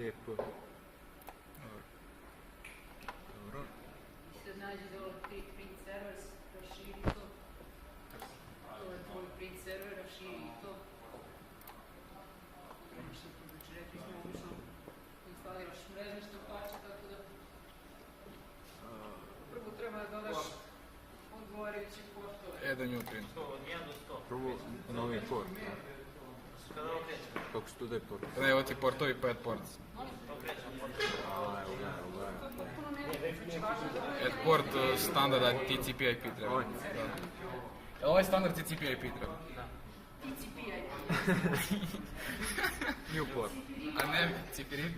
Lijepo. Dobro. I sad nađi dole print servers, raširi to. To je tvoj print server, raširi i to. Prema što tu već rekli smo, obično instaliraš mrežne štampače, tako da prvo treba da dodaš odgovarajuće portove. Jedan new print. Od 1 do 100. Prvo novi port. Kada ovo krećemo? Kako se tu daje port? Ne, evo ti portovi 5 ports. To krećemo. Potpuno ne znači važno da bude Et port standarda TCP IP treba. Ovaj? Da. Ovaj standard TCP IP treba. TCP-aj. New port. A ne, cipiri,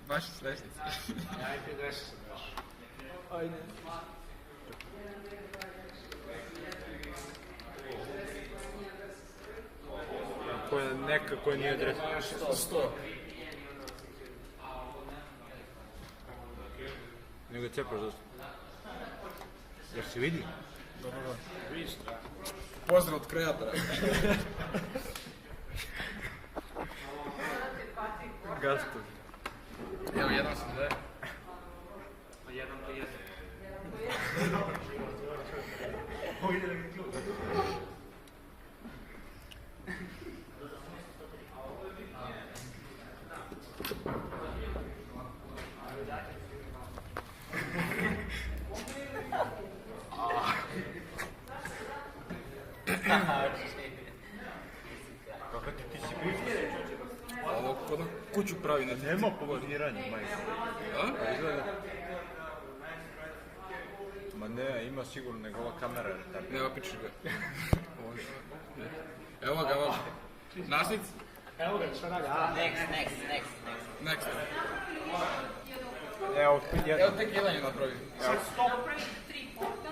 baš slešnici. IP adresa se daš. Ajde. Neka koja nije adresa. 100. Nego cepaš zašto? Jer se vidi? Dobro. Pozdrav od kreatora. Gasto. Evo, jedan sam da je. Pa jedan po jedan. Kako ti si kući? Ovo kod kuću pravi na Nema poveziranja, majke. A? Izgleda. Ma ne, ima sigurno nego ova kamera je tako. Ne, opiči ga. Evo ga, evo ga. Naslic? Evo ga, šta radi? Next. Evo, Evo tek jedan je napravio. Napravi 3 porta.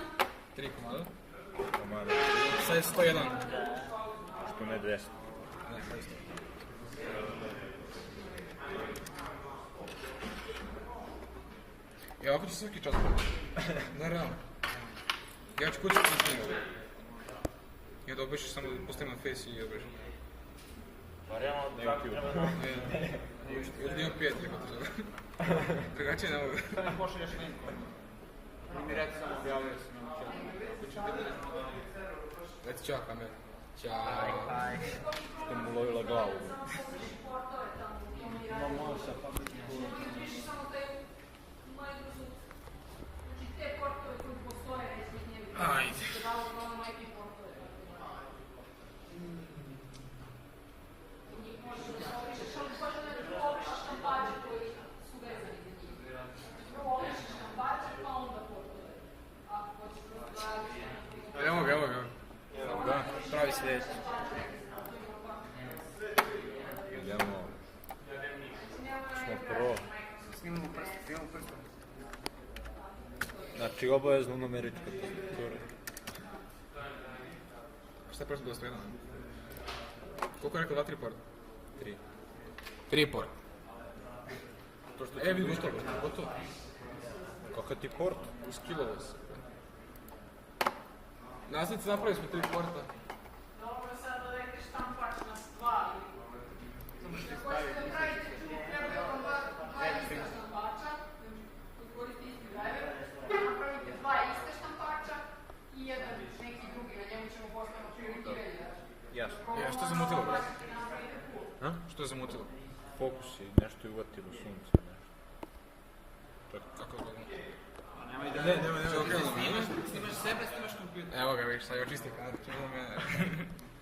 3 komada. komada. Sad je 101. Što ne 200. Ne, sad je 100. Ja ovako ću svaki čas biti. Ne, realno. Ja ću kuću snimati. I onda obišeš samo da postavim na face i obišeš. Pa realno, tako treba da... Ili da imam prijatelja kako to zove. Drugačije ne mogu. Kada pošalješ linku? Ili mi reci samo objavio sam na čelu. Reci čao kamer. Ćao. Što mu lovila glavu. Imamo sa pametnim Uključiš samo taj Microsoft. Znači te portove koji postoje već med njemi. Ajde. Dalo ono majke portove. I njih možeš da se obrišeš, ali možda ne da prvo obrišeš štampače koji su vezani za njih. Znači prvo obrišeš štampače pa onda portove. Ako hoćeš da Evo ga. Da, pravi sljedeći. Idemo. Smo prvo. Snimamo prst. Znači, obavezno numerička tastatura. Šta je prosto bilo 101? Koliko je rekao 2-3 porta? 3. 3 porta. Vidi gotovo. Kakav ti port? Uskilovo se. Naslici napravili smo 3 porta. Dobro, sad da rekli štampač na stvari. Ako ćete da pravite tu, trebaju vam dva ista štampača, koji koriste isti driver. Napravite 2 iste štampača i jedan neki drugi, na njemu ćemo postaviti prioritiranje. Jasno. Što je zamutilo, brate? Ha? Što je zamutilo? Fokus je, nešto je uvatilo sunce, nešto. Kako je to? Ne. Snimaš sebe, snimaš kompjuter. Evo ga, vidiš, sad je očistio kamer, čemu da mene...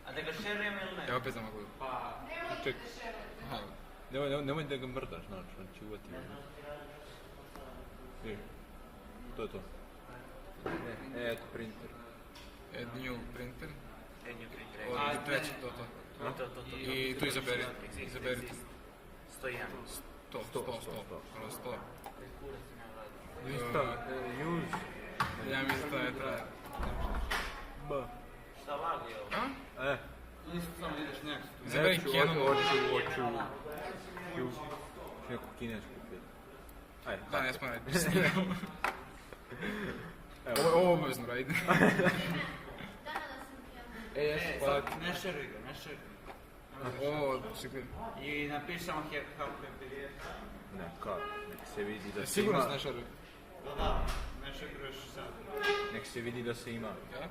A da ga šerujemo ili ne? Evo opet za maglu. Ček. Nemoj da ga mrdaš, znači, on će uvati. To je to. Eto, printer. Add new printer. Ajde, Treći, to. To. I tu izaberi. 101. 100. Use. Ja mislim da je traje. Šta lagi je ovo? Isto samo ideš next. Izaberi Canon. Hoću neku kinesku film. Ajde. Da, ne smije raditi. Ovo obavezno raditi. Jes, Sad, ne šeruj ga. Ovo, čekaj. I napišemo how PDF. Ne, kako? Nek se vidi da se Sigurno ima. znaš Arve. Da, nešto još sad. Nek se vidi da se ima. Ja?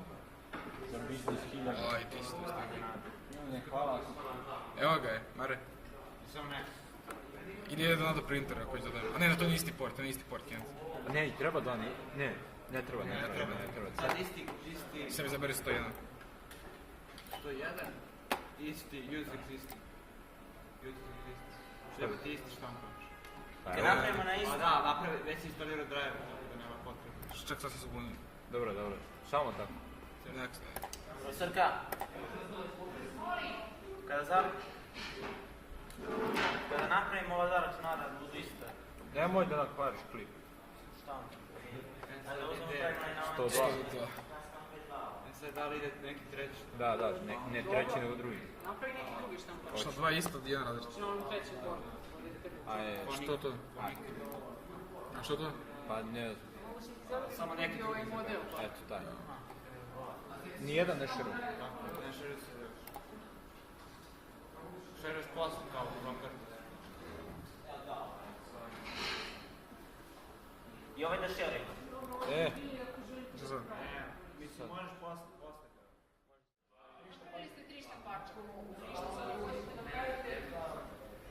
Za biznis 1000. Aj, ti si to stavio. Ne, hvala. Evo ga je, Mare. Samo ne. Ili je da do printera ako će da dajem. A ne, to nije isti port, to nije isti port, Kent. Ne, i treba da ne treba. Sad isti, Sebi zaberi 101. 101. Isti, use existing. Treba ti isti štampač. Kad napravimo na isto. Da, napravi, već si instalirao driver, tako da nema potrebe. Čak sad se zbunio. Dobro. Samo tako. Next. Srka. Kada napravimo ova dva računara, budu iste. Nemoj da nakvariš klip. Šta vam? Ajde, uzmemo timeline na 102. 102. Sad da li ide neki treći? Da, ne treći nego drugi. Napravi neki drugi štampač. Šta, dva isto, jedan različit. Na onom trećem portu. Što to? A što to? Pa ne znam. Ovo se zove Samo neki ovaj model. Eto taj. Nijedan ne šeru. Ne šeru se da. Šeru s plasom kao broker. I ovaj da šerimo. Što sad? Mislim, možeš posle. Napravili ste 3 štampača. Ništa sad možete napravite.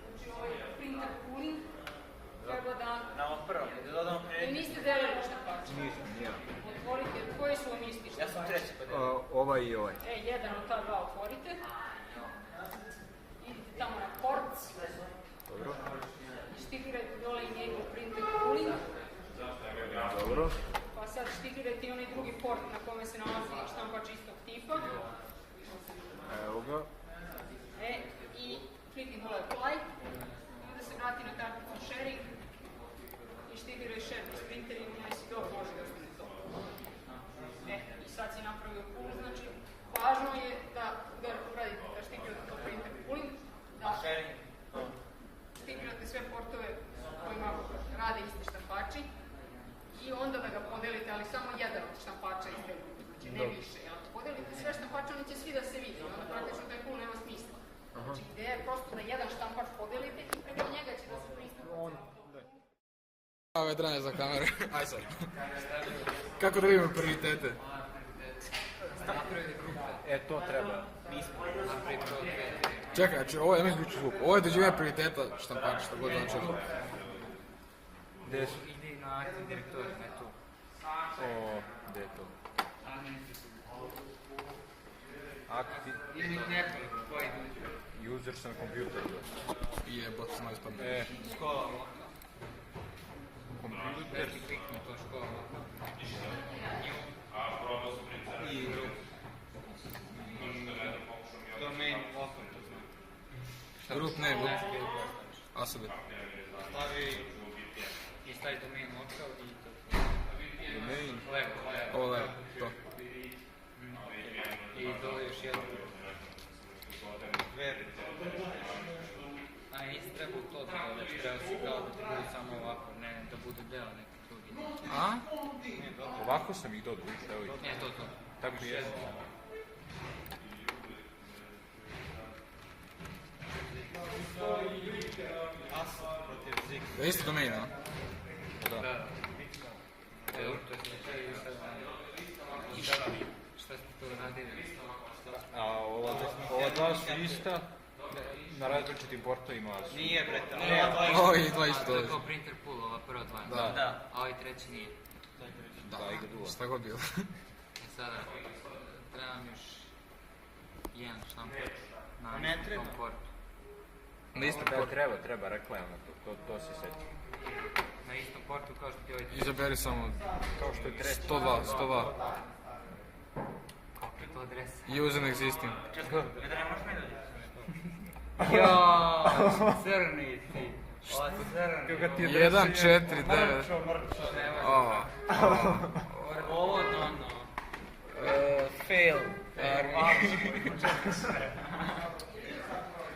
Znači ovaj printer cooling. Treba da... Na ovom prvom, da dodamo I prije. niste delili štampača. Nisam, nijedan. Otvorite, koji su vam isti Ja štampači? sam treći pa da. Ovaj i ovaj. Jedan od ta dva otvorite. Idite tamo na port. Dobro. Štiklirajte dole enable printer cooling. Dobro. Pa sad štiklirajte i onaj drugi port na kome se nalazi štampač istog tipa. Evo ga. I klikni dole apply. Onda se vrati na karticu sharing. I štikliraj share s printerima, nisi dobro, može da ostane to. I sad si napravio pool, znači važno je da uradite, da štiklirate to printer cooling, da Sharing. štiklirate sve portove kojima rade isti štampači i onda da ga podelite, ali samo jedan od štampača izdelite, znači ne više. Jer ako podelite sve štampače, oni će svi da se vidi, onda praktično taj pool nema smisla. Znači ideja je prosto da jedan štampač podelite i preko njega će da se pristupa. Ove dranje za kamere. Aj sad. Kako da vidimo prioritete? To treba. Čekaj, znači ovo je meni ključni zvuk. Ovo je dođivanje prioriteta štampač, što god znači. Gde su? Idi na aktiv direktor, ne tu. Gde je to? Aktiv. Ili nekoliko koji dođu. User sam kompjuter. Jebot, moj spam. Škola. Kompjuter. Klikni to škola. I domain local, to znam. Group name, Asabe. Stavi domain local i to. Domain. Levo. Ovo je to. I dole još jedno. Ver. A nisi trebao to da dodaš, trebao si kao da ti bude samo ovako, ne da bude deo neki drugi. A? Ne, dobro. Ovako sam ih dodao, evo ih. Ne, to. Tako je. Asa protiv Zik. Da je isto domain, a? Da. Evo, to je slučaj i šta ste to radili? A ova dva su ista, na različitim portovima su. Nije, bre, Ovo je dva isto To je dolazi. kao printer pool, ova prva dva. Da. A ovaj treći nije. Da, Da, i ga duva. šta god bilo. Sada, treba nam još jedan štampač na Ne istom treba. portu. Na istom Da, portu. treba, rekla je ona to se seti. Na istom portu kao što ti ovaj Izaberi samo Kao što je treći. 102. Kako je to adresa? Use and existing. Čekaj, Vedra, možeš mi dođe? Jaaaa, crni ti. O, crni. 1, 4, 9. Ovo, no. Fail.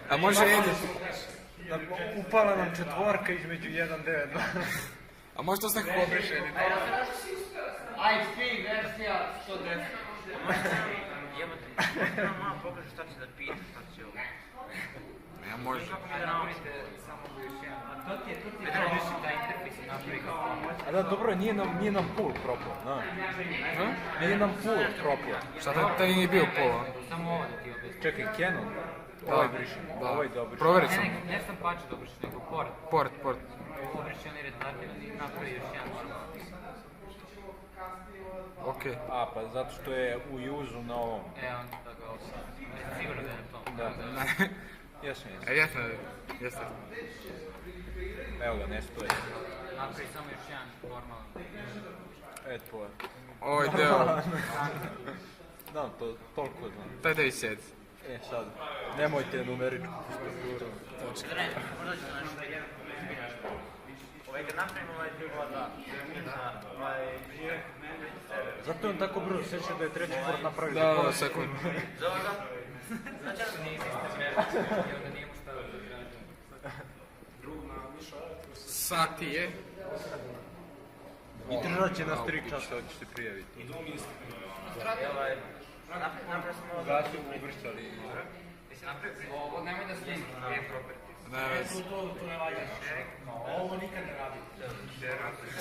A može edit? Upala nam četvorka između 1.9. A može to s nekog obriše edit? IP verzija 110. Jebote, malo pogledaj šta će da pita, šta će ovo. Ne može. Napravite samo još jedan. To ti je da interfejs napravi kao A da, dobro, nije nam full propao, da. Nije nam full propao. Šta taj nije bio pola? samo ovo da ti objasnim. Čekaj, Canon? Da, Ovaj brišem, da. ovaj dobro. Provjerit sam. Ne sam pač da obriš, nego port. Port. Obriši onaj retardiran i napravi još jedan normalan. Okej. A, pa zato što je u juzu na ovom. Onda da ga osam. Sigurno da je na tom. Da. Ne. Jesam. Jeste. Evo ga, ne stoje. Napravi samo još jedan normalan. Eto, Ovaj deo, znam, to toliko znam. taj da i sjedi. Sad, nemojte numeričku strukturu. Možda ću nešto kad napravimo ovaj 3-2-2, Zato je on tako brzo, sjeća da je treći port napravio. Da, sekund. zove ga? I onda nije mu stavio da građe. Sati je. I držat će nas 3 časa, hoćeš se prijaviti. Napravimo ovo Gasi ubrisali. Jesi napravio prije? Ovo nemoj da snimiti, je property. Ne vezi. ovo nikad ne radi.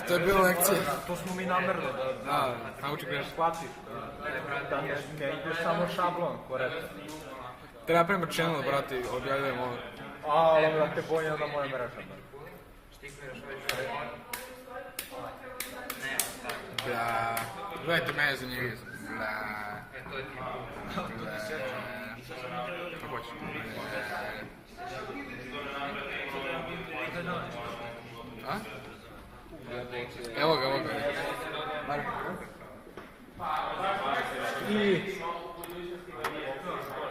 To je bila lekcija. To smo mi namerno Da, nauči greš. shvatiš. Da ne ideš samo šablon, korektno. Treba napravimo channel, brati, objavljujemo ovo. Ali da te bojem na moje mreže. Štikviraš ovaj Ne, tako. Bla. Gledajte mene za njih. Bla. To je ti. Bla. Kako hoćeš? A? Evo ga. I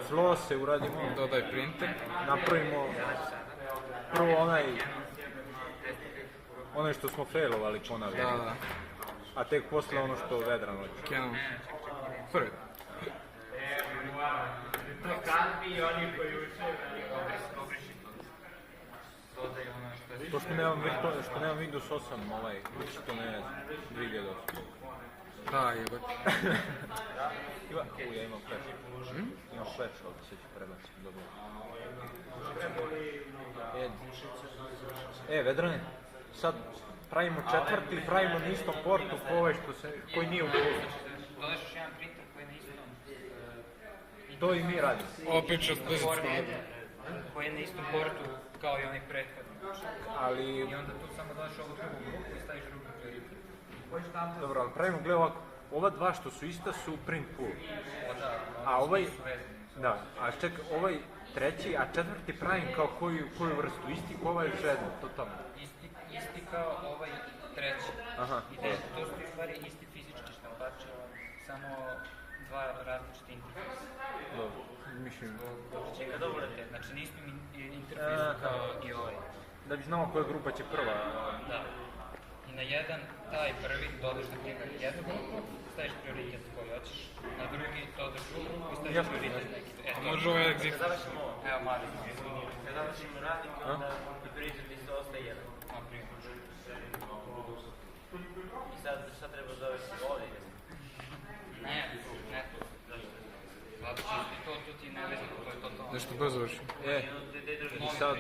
flow se uradimo, Dodaj printer. napravimo prvo onaj što smo failovali ponavljamo, Da. a tek posle ono što Vedran hoće. Canon. Prvi. Dodaj ono što je... To što nemam Windows 8, što ne 2008. Da, jebate. Ja imam flash. Imam flash ovdje, sve ću prebaciti, dobro. Vedrane, sad pravimo četvrti, pravimo na istom portu koji nije u Google. Dodaš još jedan printer koji je na istom... To i mi radimo. Opet 60 Format, sekundi. koji je na istom portu kao i onaj prethodni. Ali, I onda tu samo dodaš ovu drugu grupu i staviš drugu prioritet. dobro, ali pravimo, gledaj ovako, ova dva što su ista su print pool. A ovaj, da, a čekaj, ovaj treći, a četvrti pravim kao koju vrstu, isti ko ovaj još jedno, totalno. Isti kao ovaj treći. Aha. I to su u stvari isti fizički štampači, samo dva različite interfejsa. Dobro, mislim, Čekaj, dobro te, znači na istom interfejsu kao i ovaj. da bi znamo koja grupa će prva. Da. I na jedan, taj prvi, dodaš na primjer jednu grupu, staviš prioritet koji hoćeš, na drugi dodaš drugu grupu i staviš prioritet neki. A može ovaj exit? Završimo ovo. Evo, mali. Kad završimo radnik, onda i prioritet isto ostaje jedan. Na primjer. I sad treba završiti ovdje. Ne, zato što to ti ne vezano, to je totalno. Nešto brzo vrši. I sad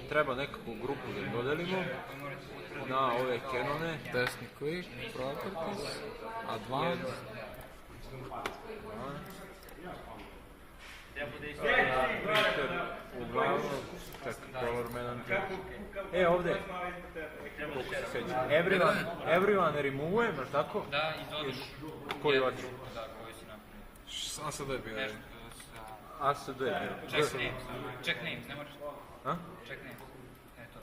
treba nekakvu grupu da dodelimo na ove Canone. Desni klik, properties, advanced. Printer, uglavnom, čekaj, color manager. Ovdje, koliko se sjećam, everyone remove, znaš tako? Da, i dodaš Koji hoćeš? Da, koji si napravio. A sad je bio. Nešto sa... ASD. Check names, ne moraš. A? Check names. Eto.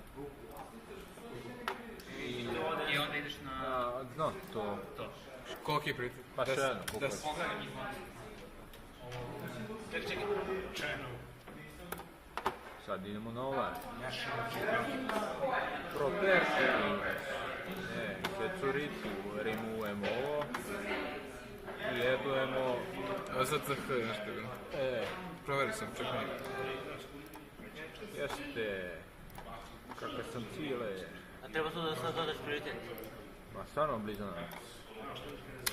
I onda ideš na... Znam to. Koliki je printer? Pa še jedno, koliko je. Pogledaj izvan. Čekaj. Sad idemo na ovaj. Property. Security, removujemo ovo. I jedujemo... Evo sad CH nešto je bilo. Proveri sam, čekaj. Jeste... Kakve sam cijele... A treba to da sad dodaš prioritet. Ma stvarno blizanac.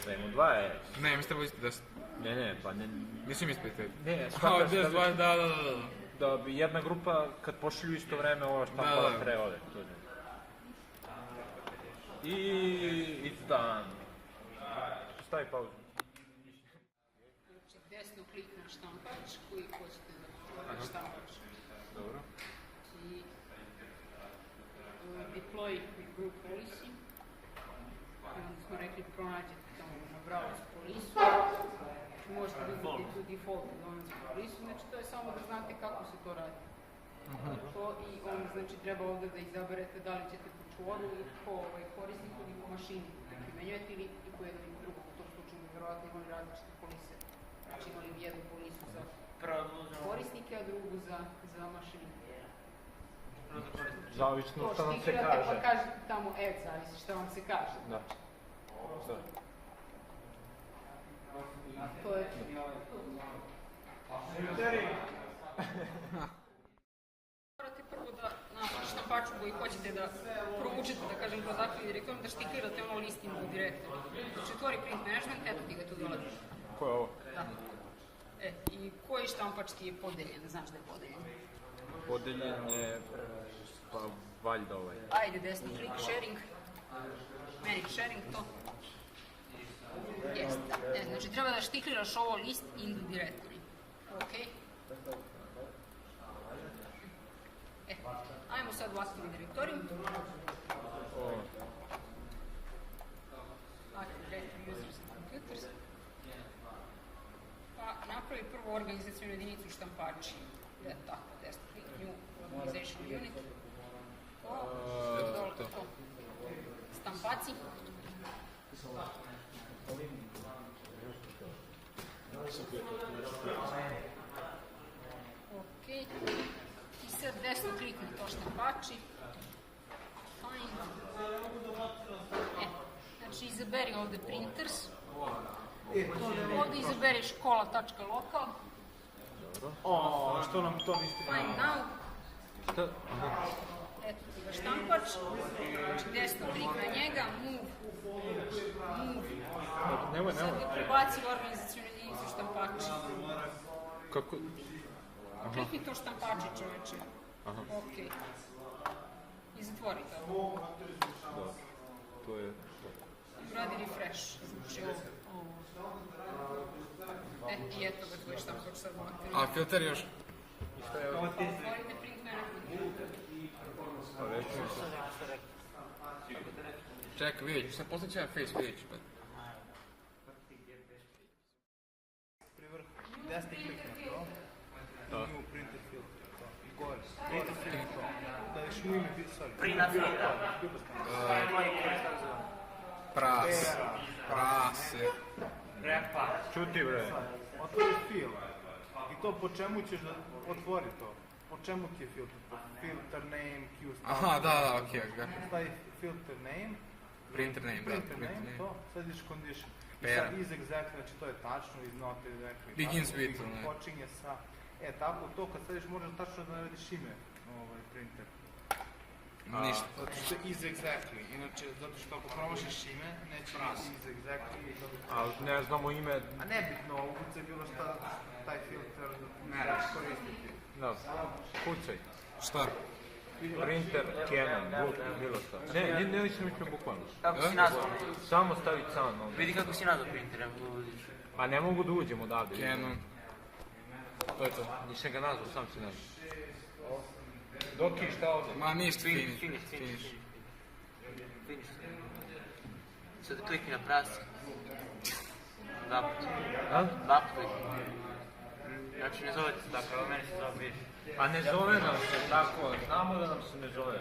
Dajmo 2 Ne, mislim da isti 10. Ne, pa ne... Mislim isti 5. Ne, Kao 10, 20, da. da bi jedna grupa, kad pošalju isto vreme, ova štampala pre ove. I it's done. Stavi pauzu. Znači, desno klik na štampač koji hoćete da štampač. Dobro. I deploy group policy. I onda smo rekli pronađete tamo na browse polisu. Možete da vidite tu default domansku polisu, znači to je samo da znate kako se to radi. To i onda znači treba ovdje da izaberete da li ćete po čvoru ili po korisniku ili po mašini da primenjujete ili i po jednom i drugom. U tom slučaju bi vjerovatno imali različite polise. Znači imali bi jednu polisu za korisnike, a drugu za mašine. Zavisno To što nam se štikirate kaže. pa kažete tamo add, zavisi što vam se kaže. Da. To je... Morate prvo da na štampaču koji hoćete da provučete, da kažem, kroz aktivni direktor, da štikirate ono listing u direktoru. Znači otvori print management, eto ti ga tu dolazi. Ko je ovo? Da. I koji štampač ti je podeljen, znaš da je podeljen? Podeljen je, pa valjda ovaj. Ajde, desni klik, sharing. Manage sharing, to. Jeste. Znači treba da štikliraš ovo list in the directory. Ok. Ajmo sad u aktivni direktorij. Active directory users and computers. Pa napravi prvu organizacijonu jedinicu štampači. Tako, desni klik, new organizational unit. To. Stampaci. Ok. I sad desno klikni to štampači. Find. Znači izaberi ovde printers. Ovde izaberi škola.lokal. Što nam to niste... Find now. Šta? Eto ti ga štampač. Znači desno klik na njega. Move. Nemoj. Sad ga prebaci u organizacijonu jedinicu štampači. Kako? Klikni to štampači, čoveče. Ok. I zatvori to. Da. To je... Radi refresh. Znači ovo. I eto ga tvoj štampač sad aktivno. A filter još? Otvorite print management. Pa već mi se... Čekaj, vidjet ću, sad postavit ću jedan face, vidjet ću. Pri vrhu, desni klik na to. New printed filter. Gore. Printed filter. Da ješ u ime, sorry. Printed filter. Prase. Čuti bre. Otvori fil. I to po čemu ćeš da otvori to? Po čemu ti je filter? Filter name, Q star. Aha, da, okej. Stavi filter name. Printer name, da, Printer name, to. Sad ideš condition. I Pair. sad is exactly, znači to je tačno, is not exactly. Begins tačno, with, ne. počinje sa... tako to kad staviš možeš tačno da navediš ime printer. Ništa. Zato što je is exactly, inače zato što ako promašiš ime, neće is exactly i dobiti. Ali ne znamo ime... A nebitno, ukucaj bilo šta, taj filter da možeš koristiti. Da. Kucaj. Šta? Printer, Canon, Bluetooth, bilo šta. Ne nisam mislio bukvalno. Kako si nazvao? Samo staviti Canon ovdje. Vidi kako si nazvao printera. Pa ne mogu da uđem odavde. Canon. To je to. Nisam ga nazvao, sam si nazvao. Doki, šta ovdje? Ma ništa, Finish. finish. Sad klikni na prasi. Dva put. A? Dva put klikni. Znači ne zovete se tako, evo meni se zove Biš. A ne zove nam se tako, znamo da nam se ne zove.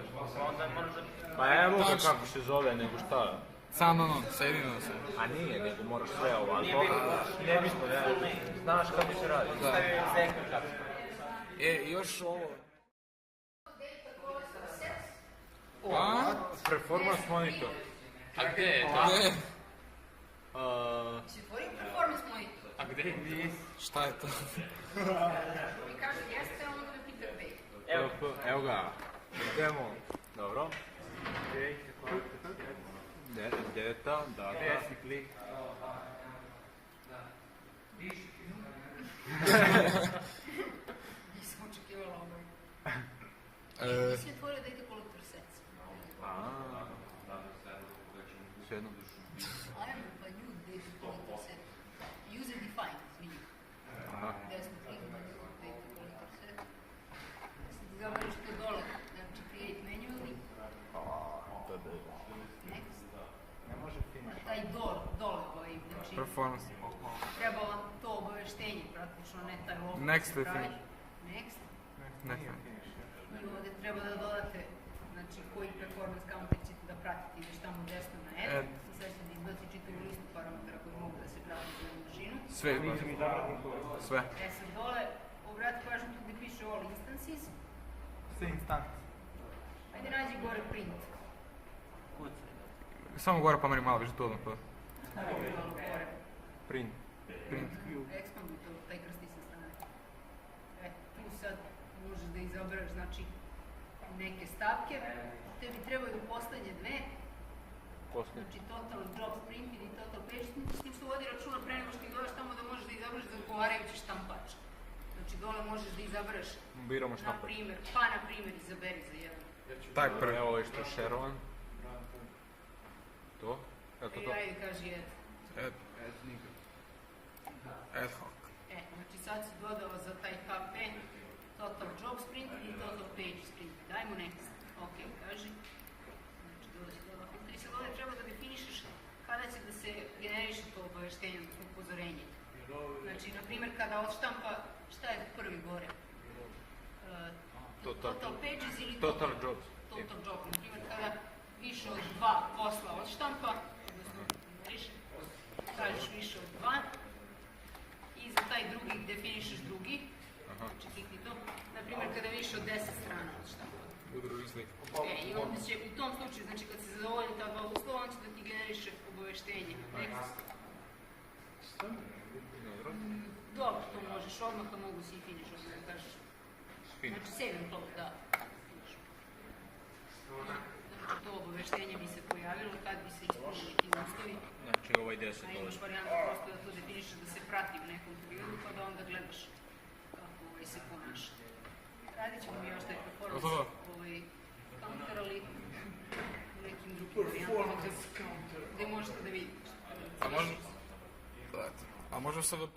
Onda moraš da... Pa evo ga kako se zove, nego šta. Samo sa jedinom se. A nije, nego moraš sve ovako. Ne bismo, znaš kako se radi. Stavio zeknu kako. Još ovo. A? Performance monitor. A gde je to? Ne. Si otvorio performance monitor? A gde je? Šta je to? Mi kaže jeste, onda me pita gde. Evo ga. Idemo. Dobro. Deta, da. Desni klik. Nisam očekivala I se otvore da ide kolektor sets. Sve jedno. Ajmo, pa ljud da ide kolektor set. User defined, izvini. Desno klikno, da ide kolektor set. Sad izabereš to dole, znači create manually. Next. Ne može finish. Taj dole ovaj, znači Performance. treba vam to obaveštenje praktično, ne taj log. Next se we pravi. finish. Next. Ne. I ovdje treba da dodate, znači koji performance counter ćete da pratite, ideš tamo desno na add, Add. i sad ćete izbaciti čitavu listu parametara koji mogu da se prate za jednu dužinu. Sve. Sve. E sad dole, obrati pažnju tu gdje piše all instances, Sve instance. ajde nađi gore print. Samo gore pa meni malo više to odmah pa. Malo gore. Print. Ekspanduj to, taj krsti sa strane. E, tu sad možeš da izabereš, znači, neke stavke. Tebi trebaju poslednje dve, znači total job sprint i total page. S tim se vodi računa pre nego što ih dodaš tamo da možeš da izabereš za odgovarajući štampač. Znači dole možeš da izabereš, Biramo na štampač. primjer, izaberi za jedan. Taj prvi. Evo ovo je što je šerovan. To? Evo to I to. ajde kaži add. Ad hoc. E, znači sad si dodao za taj KP total job sprint i total page sprint. Dajmo next. Ok, kaži. Znači dodao si dodao filter i sad ovdje treba da definišeš kada će da se generiše to obaveštenje, odnosno upozorenje. Znači, na primjer, kada odštampa, šta je prvi gore? Total pages ili Total jobs. Total job. Na primjer, kada više od 2 posla odštampa, odnosno generiše, kažeš više od 2, i za taj drugi definišeš drugi, znači klikni to, na primjer kada više od 10 strana odštampa. Udruži sliku. I onda će u tom slučaju, znači kad se zadovolji ta dva uslova, on će da ti generiše obaveštenje. Next. Dobro, to možeš odmah, a mogu si i finish odmah da kažeš. Znači save and close, da. Znači to obaveštenje bi se pojavilo kad bi se ispunili neki uslovi. Znači ovaj 10 A imaš varijantu prosto da to definišeš da se prati u nekom periodu, pa da onda gledaš kako se ponaša. Radit ćemo mi još taj performance counter, ali u nekim drugim varijantama gde možete da vidite. A možemo sad da